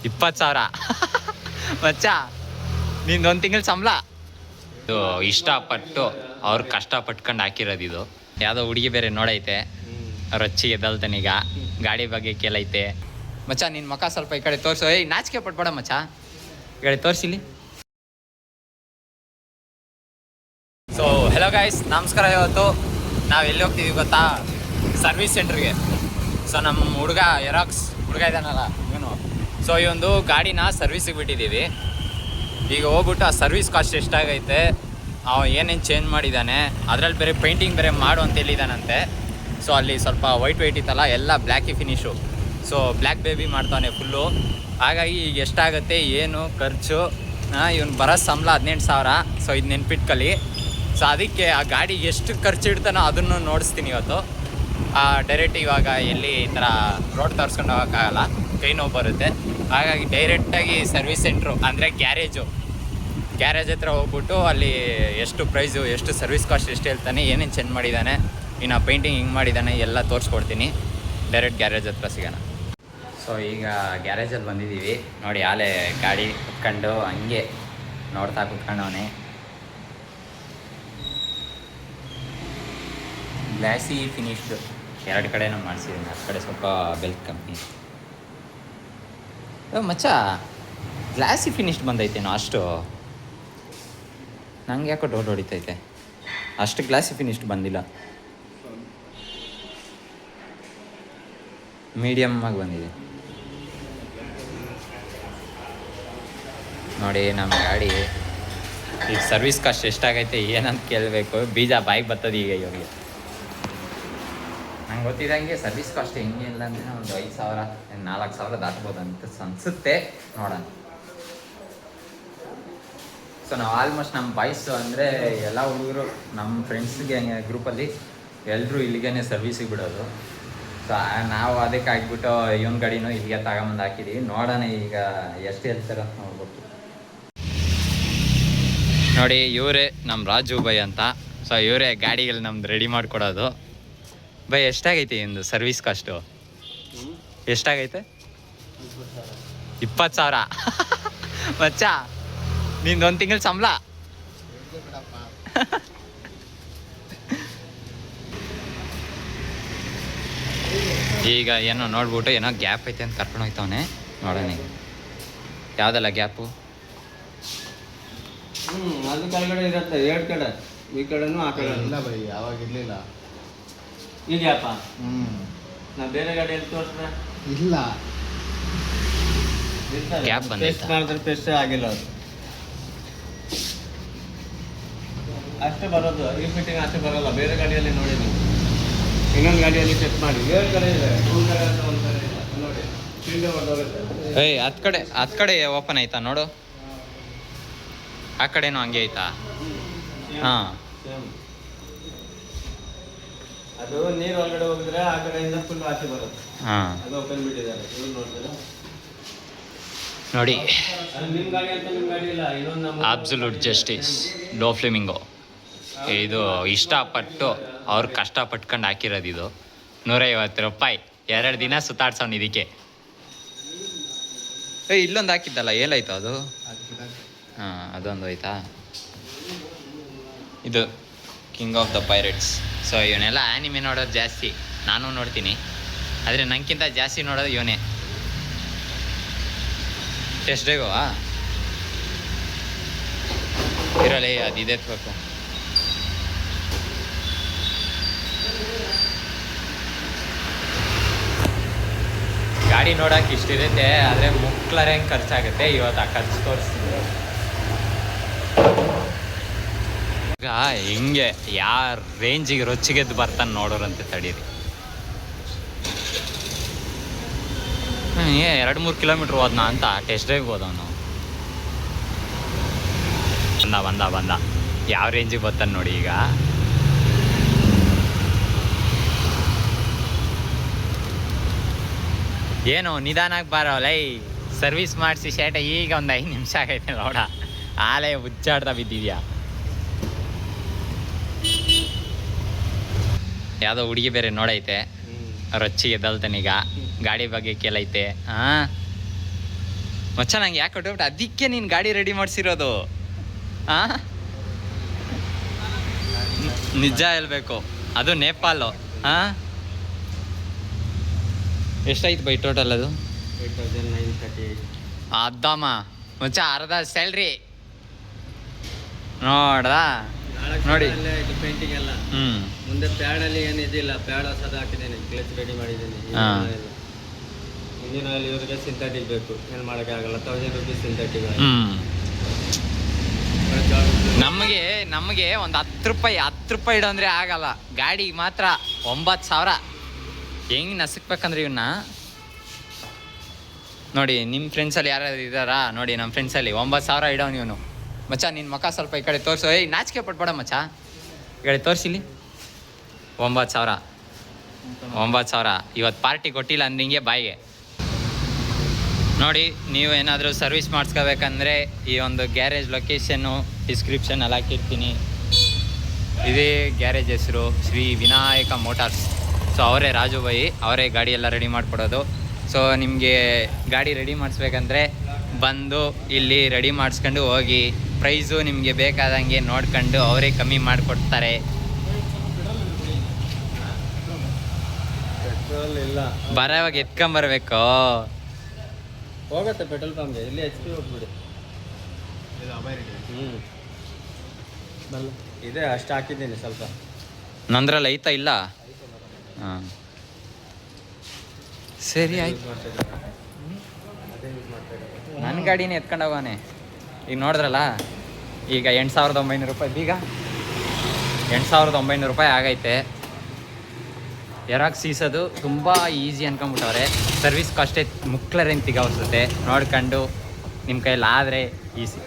20,000 ಮಚ್ಚ ನಿಂದೊಂದು ತಿಂಗಳ ಸಂಬಳ. ಇದು ಇಷ್ಟಪಟ್ಟು ಅವ್ರು ಕಷ್ಟಪಟ್ಕೊಂಡು ಹಾಕಿರೋದು. ಇದು ಯಾವುದೋ ಹುಡುಗಿ ಬೇರೆ ನೋಡೈತೆ, ರೊಚ್ಚಿಗೆ ಎದ್ದಲ್ತಾನೀಗ. ಗಾಡಿ ಬಗ್ಗೆ ಕೇಳೈತೆ. ಮಚ್ಚ ನಿನ್ನ ಮುಖ ಸ್ವಲ್ಪ ಈ ಕಡೆ ತೋರಿಸು. ಏಯ್ ನಾಚಿಕೆ ಪಟ್ಬೇಡ ಮಚ್ಚ, ಈ ಕಡೆ ತೋರಿಸಿಲಿ. ಸೊ ಹೆಲೋ ಗೈಸ್, ನಮಸ್ಕಾರ. ಇವತ್ತು ನಾವು ಎಲ್ಲಿ ಹೋಗ್ತಿದ್ದೀವಿ ಗೊತ್ತಾ? ಸರ್ವಿಸ್ ಸೆಂಟ್ರಿಗೆ. ಸೊ ನಮ್ಮ ಹುಡುಗ ಎರಾಕ್ಸ್ ಹುಡುಗ ಇದ್ದಾನಲ್ಲ ಇವನು. ಸೊ ಈ ಒಂದು ಗಾಡಿನ ಸರ್ವಿಸಿಗೆ ಬಿಟ್ಟಿದ್ದೀವಿ. ಈಗ ಹೋಗ್ಬಿಟ್ಟು ಆ ಸರ್ವಿಸ್ ಕಾಸ್ಟ್ ಎಷ್ಟಾಗೈತೆ, ಏನೇನು ಚೇಂಜ್ ಮಾಡಿದ್ದಾನೆ, ಅದರಲ್ಲಿ ಬೇರೆ ಪೇಂಟಿಂಗ್ ಬೇರೆ ಮಾಡು ಅಂತ ಹೇಳಿದ್ದಾನಂತೆ. ಸೊ ಅಲ್ಲಿ ಸ್ವಲ್ಪ ವೈಟ್ ಇತ್ತಲ್ಲ, ಎಲ್ಲ Blackie finish. So black baby ಮಾಡ್ತಾನೆ ಫುಲ್ಲು. ಹಾಗಾಗಿ ಈಗ ಎಷ್ಟಾಗುತ್ತೆ ಏನು ಖರ್ಚು, ಇವನು ಬರೋ ಸಂಬಳ 18,000. ಸೊ ಇದು ನೆನ್ಪಿಟ್ಕಲಿ. ಸೊ ಅದಕ್ಕೆ ಆ ಗಾಡಿಗೆ ಎಷ್ಟು ಖರ್ಚು ಇಡ್ತಾನೋ ಅದನ್ನು ನೋಡಿಸ್ತೀನಿ ಇವತ್ತು. ಡೈರೆಕ್ಟ್ ಇವಾಗ ಎಲ್ಲಿ ಈ ಥರ ರೋಡ್ ತೋರಿಸ್ಕೊಂಡು ಹೋಗೋಕ್ಕಾಗಲ್ಲ, ಕೈ ನೋವು ಬರುತ್ತೆ. ಹಾಗಾಗಿ ಡೈರೆಕ್ಟಾಗಿ ಸರ್ವಿಸ್ ಸೆಂಟ್ರು ಅಂದರೆ ಗ್ಯಾರೇಜ್ ಹತ್ರ ಹೋಗ್ಬಿಟ್ಟು ಅಲ್ಲಿ ಎಷ್ಟು ಪ್ರೈಸು, ಎಷ್ಟು ಸರ್ವಿಸ್ ಕಾಸ್ಟ್ ಎಷ್ಟು ಹೇಳ್ತಾನೆ, ಏನೇನು ಚೇಂಜ್ ಮಾಡಿದ್ದಾನೆ, ಇನ್ನು ಪೇಂಟಿಂಗ್ ಹಿಂಗೆ ಮಾಡಿದ್ದಾನೆ ಎಲ್ಲ ತೋರಿಸ್ಕೊಡ್ತೀನಿ. ಡೈರೆಕ್ಟ್ ಗ್ಯಾರೇಜ್ ಹತ್ರ ಸಿಗೋಣ. ಸೊ ಈಗ ಗ್ಯಾರೇಜಲ್ಲಿ ಬಂದಿದ್ದೀವಿ ನೋಡಿ. ಆಲೆ ಗಾಡಿ ಕುತ್ಕೊಂಡು ಹಂಗೆ ನೋಡ್ತಾ ಕುತ್ಕೊಂಡವನೇ. ಗ್ಲಾಸಿ ಫಿನಿಶ್ಡ್ ಎರಡು ಕಡೆನೂ ಮಾಡಿಸಿದ್ದೀನಿ. ಆ ಕಡೆ ಸ್ವಲ್ಪ ಬೆಲ್ಟ್ ಕಮ್ಮಿ. ಮಚ್ಚ ಗ್ಲಾಸಿ ಫಿನಿಶ್ಡ್ ಬಂದೈತೇನೋ ಅಷ್ಟು? ನಂಗೆ ಯಾಕೋ ಡೌಟ್ ಹೊಡಿತೈತೆ. ಅಷ್ಟು ಗ್ಲಾಸಿ ಫಿನಿಶ್ಡ್ ಬಂದಿಲ್ಲ, ಮೀಡಿಯಮ್ ಆಗಿ ಬಂದಿದೆ ನೋಡಿ. ನಮ್ಮ ಗಾಡಿ ಈಗ ಸರ್ವಿಸ್ ಕಾಸ್ಟ್ ಎಷ್ಟಾಗೈತೆ ಏನಂತ ಕೇಳಬೇಕು. ಬೀಜ ಬಾಯಿಗೆ ಬರ್ತದೆ ಈಗ ಇವ್ರಿಗೆ. ನಂಗೆ ಗೊತ್ತಿದ್ದಂಗೆ ಸರ್ವಿಸ್ ಕಾಸ್ಟ್ ಹೆಂಗೆ ಇಲ್ಲ ಅಂದರೆ ಒಂದು 5,000 4,000 ದಾಟ್ಬೋದು ಅಂತ ಅನಿಸುತ್ತೆ. ನೋಡೋಣ. ಸೊ ನಾವು ಆಲ್ಮೋಸ್ಟ್ ನಮ್ಮ ಬಾಯ್ಸ್ ಅಂದರೆ ಎಲ್ಲ ಹುಡುಗರು ನಮ್ಮ ಫ್ರೆಂಡ್ಸ್ಗೆ ಗ್ರೂಪಲ್ಲಿ ಎಲ್ಲರೂ ಇಲ್ಲಿಗೇ ಸರ್ವಿಸಿಗೆ ಬಿಡೋದು. ಸೊ ನಾವು ಅದಕ್ಕೆ ಆಗಿಬಿಟ್ಟು ಇವನ್ ಗಾಡಿನೂ ಇಲ್ಲಿಗೆ ತಗೊಂಬಂದು ಹಾಕಿದ್ದೀವಿ. ನೋಡೋಣ ಈಗ ಎಷ್ಟು ಹೇಳ್ತಾರೆ ಅಂತ ನೋಡ್ಬೇಕು. ನೋಡಿ ಇವರೇ ನಮ್ಮ ರಾಜು ಬೈ ಅಂತ. ಸೊ ಇವರೇ ಗಾಡಿಗಳು ನಮ್ದು ರೆಡಿ ಮಾಡಿಕೊಡೋದು. ಬೈ ಎಷ್ಟಾಗೈತೆ ಇಂದು ಸರ್ವಿಸ್ ಕಾಸ್ಟು? ಎಷ್ಟಾಗೈತೆ? 20,000 ಮಚ್ಚ ನಿಂದೊಂದು ತಿಂಗಳ ಸಂಬಳ. ಈಗ ಏನೋ ನೋಡ್ಬಿಟ್ಟು ಏನೋ ಗ್ಯಾಪ್ ಐತೆ ಅಂತ ಕರ್ಕೊಂಡು ಹೋಗ್ತಾವನೆ. ನೋಡೋಣ ಈಗ ಯಾವುದಲ್ಲ ಗ್ಯಾಪು. ಅದು ಕೆಳಗಡೆ ಇರುತ್ತೆ, ಎರಡು ಕಡೆ, ಈ ಕಡೆನೂ ಆ ಕಡೆ ಇಲ್ಲ ಬೈ, ಯಾವಾಗ ಇರಲಿಲ್ಲ. ಇದೆಯಪ್ಪ. ನಾ ಬೇರೆ ಗಾಡಿಯಲ್ಲಿ ತೋರಿಸ್ದೆ ಇಲ್ಲ, ಗ್ಯಾಪ್ ಬಂದೈತೆ. ಟೆಸ್ಟ್ ಮಾಡಿದ್ರೆ ಟೆಸ್ಟೇ ಆಗಿಲ್ಲ. ಅದು ಅಷ್ಟೇ ಬರೋದು, ಈ ಫಿಟ್ಟಿಂಗ್ ಅಷ್ಟೇ ಬರೋಲ್ಲ. ಬೇರೆ ಗಾಡಿಯಲ್ಲಿ ನೋಡಿ ನೀವು, ಇನ್ನೊಂದು ಗಾಡಿಯಲ್ಲಿ ಚೆಕ್ ಮಾಡಿ. ಎರಡು ಕಡೆ ಇದೆ, ಒಂದು ಕಡೆ ಅಂತ ಒಂದು ಕಡೆ ಇಲ್ಲ ನೋಡಿ. ಫೀಲ್ಡ್ ಹೊರಟೋಗುತ್ತೆ. ಏಯ್ ಹತ್ತು ಕಡೆ ಓಪನ್ ಆಯ್ತಾ ನೋಡು. ಆ ಕಡೆನೂ ಹಂಗೆ ಆಯ್ತಾ? ಹಾಂ. ಅದು ನೀರು ಒಳಗಡೆ ಹೋಗಿದ್ರೆ ಆ ಕಡೆಯಿಂದ ಫುಲ್ ಆಚೆ ಬರುತ್ತೆ. ಹಾಂ ಅದು ಓಪನ್ ಬಿಟ್ಟಿದ್ದಾರೆ. ಇವ್ರು ನೋಡ್ತೀರಾ ನೋಡಿ. ನಿಮ್ಮ ಗಾಡಿ ಅಂತ ನಿಮ್ಮ ಗಾಡಿ ಇಲ್ಲ, ಇನ್ನೊಂದು ನಮ್ಮ ಅಬ್ಸಲ್ಯೂಟ್ ಜಸ್ಟಿಸ್ ಡೋ ಫ್ಲೇಮಿಂಗೋ. ಇದು ಇಷ್ಟಪಟ್ಟು ಅವ್ರು ಕಷ್ಟಪಟ್ಕೊಂಡು ಹಾಕಿರೋದು. ಇದು 150 ರೂಪಾಯಿ. 2 ದಿನ ಸುತ್ತಾಡ್ಸೋನು ಇದಕ್ಕೆ. ಇಲ್ಲೊಂದು ಹಾಕಿದ್ದಲ್ಲ, ಏನಾಯ್ತು ಅದು? ಹಾಂ ಅದೊಂದು ಆಯ್ತಾ. ಇದು king of the pirates. So ಇವನ್ನೆಲ್ಲ ಆ್ಯನಿಮೆ ನೋಡೋದು ಜಾಸ್ತಿ, ನಾನು ನೋಡ್ತೀನಿ. ಆದರೆ ನನಗಿಂತ ಜಾಸ್ತಿ ನೋಡೋದು ಇವನೇ. ಟೆಸ್ಟ್ ಡ್ರೈವಾ ಇರಲಿ, ಅದು ಇದೆತ್ಬೇಕು. ಗಾಡಿ ನೋಡೋಕೆ ಇಷ್ಟಿರುತ್ತೆ, ಆದರೆ ಮುಕ್ಲರೆ ಹೆಂಗೆ ಖರ್ಚಾಗುತ್ತೆ. ಇವತ್ತು ಆ ಖರ್ಚು ತೋರಿಸ್ತೀನಿ. ಈಗ ಹಿಂಗೆ ಯಾವ ರೇಂಜಿಗೆ ರೊಚ್ಚಿಗೆದ್ದು ಬರ್ತಾನೆ ನೋಡೋರಂತೆ. ತಡೀರಿ. 2-3 ಕಿಲೋಮೀಟ್ರ್ ಹೋದ್ನಾ ಅಂತ ಟೆಸ್ಟ್ ಡ್ರೈವ್ ಹೋದವನು. ಬಂದ ಯಾವ ರೇಂಜಿಗೆ ಬರ್ತಾನೆ ನೋಡಿ. ಈಗ ಏನು ನಿಧಾನಕ್ಕೆ ಬರೋಲ್ಲ. ಸರ್ವಿಸ್ ಮಾಡಿಸಿ ಶೇಟ ಈಗ ಒಂದು 5 ನಿಮಿಷ ಆಗೈತೆ ನೋಡ. ಆಲೆ ಉಚ್ಚಾಡ್ತಾ ಬಿದ್ದಿದ್ಯಾ. ಯಾವುದೋ ಹುಡುಗಿ ಬೇರೆ ನೋಡೈತೆ, ರೊಚ್ಚಿಗೆ ಎದ್ದಲ್ತಾನೀಗ. ಗಾಡಿ ಬಗ್ಗೆ ಕೇಳೈತೆ. ಮಚ್ಚ ನಂಗೆ ಯಾಕೆ ಕೊಟ್ಬಿಟ್ಟು ಅದಕ್ಕೆ ನೀನು ಗಾಡಿ ರೆಡಿ ಮಾಡಿಸಿರೋದು ಹಾಂ ನಿಜ ಹೇಳ್ಬೇಕು ಅದು ನೇಪಾಲು ಹಾಂ ಎಷ್ಟಾಯ್ತು ಬೈ ಟೋಟಲ್ ಅದು 8,938. ಅದ್ದಮ್ಮ ಮಚ್ಚ ಅರ್ಧ ಸ್ಯಾಲ್ರಿ ನೋಡ್ದಾ ನೋಡಿ ಪೇಂಟಿಂಗ್ ಎಲ್ಲ ಹ್ಞೂ ಮುಂದೆ ಪ್ಯಾಡಲ್ಲಿ ಏನಿದಿಲ್ಲ ಪ್ಯಾಡ್ ಹೊಸದು ಹಾಕಿದ್ದೇನೆ ಕ್ಲಚ್ ರೆಡಿ ಮಾಡಿದ್ದೀನಿ ಇಂಜಿನ್ ಆಯಿಲ್ ಇವರಿಗೆ ಸಿಂಥೆಟಿಕ್ ಬೇಕು ಏನು ಮಾಡೋಕ್ಕಾಗಲ್ಲ 1,000 rupees ಸಿಂಥೆಟಿಕ್ ಹ್ಞೂ ನಮಗೆ ಒಂದು 10 ರೂಪಾಯಿ ಇಡೋ ಅಂದರೆ ಆಗಲ್ಲ ಗಾಡಿಗೆ ಮಾತ್ರ 9,000 ಹೆಂಗೆ ನಸಕ್ಬೇಕಂದ್ರೆ ಇವನ್ನ ನೋಡಿ ನಿಮ್ಮ ಫ್ರೆಂಡ್ಸಲ್ಲಿ ಯಾರಾದ್ರು ಇದ್ದಾರಾ ನೋಡಿ ನಮ್ಮ ಫ್ರೆಂಡ್ಸಲ್ಲಿ 9,000 ಇಡೋನು ಇವನು ಮಚ್ಚ ನಿನ್ನ ಮಕ್ಕ ಸ್ವಲ್ಪ ಈ ಕಡೆ ತೋರಿಸು ಏಯ್ ನಾಚಿಕೆ ಪಟ್ಬೇಡ ಮಚ್ಚ ಈ ಕಡೆ ತೋರಿಸಿಲಿ 9,000 ಇವತ್ತು ಪಾರ್ಟಿ ಕೊಟ್ಟಿಲ್ಲ ಅಂದ್ರೆ ಹಿಂಗೆ ಬಾಯಿಗೆ ನೋಡಿ ನೀವು ಏನಾದರೂ ಸರ್ವಿಸ್ ಮಾಡಿಸ್ಕೋಬೇಕಂದ್ರೆ ಈ ಒಂದು ಗ್ಯಾರೇಜ್ ಲೊಕೇಶನ್ನು ಡಿಸ್ಕ್ರಿಪ್ಷನಲ್ಲಿ ಹಾಕಿರ್ತೀನಿ ಇದೇ ಗ್ಯಾರೇಜ್ ಹೆಸರು ಶ್ರೀ ವಿನಾಯಕ ಮೋಟಾರ್ಸ್ ಸೊ ಅವರೇ ರಾಜು ಬೈ ಅವರೇ ಗಾಡಿ ಎಲ್ಲ ರೆಡಿ ಮಾಡಿಕೊಡೋದು ಸೊ ನಿಮಗೆ ಗಾಡಿ ರೆಡಿ ಮಾಡಿಸ್ಬೇಕಂದ್ರೆ ಬಂದು ಇಲ್ಲಿ ರೆಡಿ ಮಾಡಿಸ್ಕೊಂಡು ಹೋಗಿ ಪ್ರೈಸು ನಿಮಗೆ ಬೇಕಾದಂಗೆ ನೋಡ್ಕೊಂಡು ಅವರೇ ಕಮ್ಮಿ ಮಾಡಿಕೊಡ್ತಾರೆ ಪೆಟ್ರೋಲ್ ಇಲ್ಲ ಬರೋವಾಗ ಎತ್ಕೊಂಬರ್ಬೇಕು ಹೋಗುತ್ತೆ ಪೆಟ್ರೋಲ್ ಪಂಪ್ಗೆ ಇಲ್ಲಿ HP ಹೋಗ್ಬಿಡಿ ಇದೆ ಅಷ್ಟು ಹಾಕಿದ್ದೀನಿ ಸ್ವಲ್ಪ ನಂದ್ರಲ್ಲಿ ಐತಾ ಇಲ್ಲ ಹಾಂ ಸರಿ ಆಯ್ತು ನನ್ನ ಗಾಡಿನೇ ಎತ್ಕೊಂಡು ಹೋಗೋನೆ ಈಗ ನೋಡಿದ್ರಲ್ಲ ಈಗ 8,900 ರೂಪಾಯಿ ಬೀಗ 8,900 ರೂಪಾಯಿ ಆಗೈತೆ ಎರಾಕ್ಸ್ ಸೀಸೋದು ತುಂಬ ಈಸಿ ಅನ್ಕೊಂಬಿಟ್ಟವ್ರೆ ಸರ್ವಿಸ್ ಕಾಸ್ಟೇ ಮುಕ್ಲರೇನು ತಿಗಾವಸ್ತದೆ ನೋಡ್ಕೊಂಡು ನಿಮ್ಮ ಕೈಯಲ್ಲಿ ಆದರೆ ಈಸಿ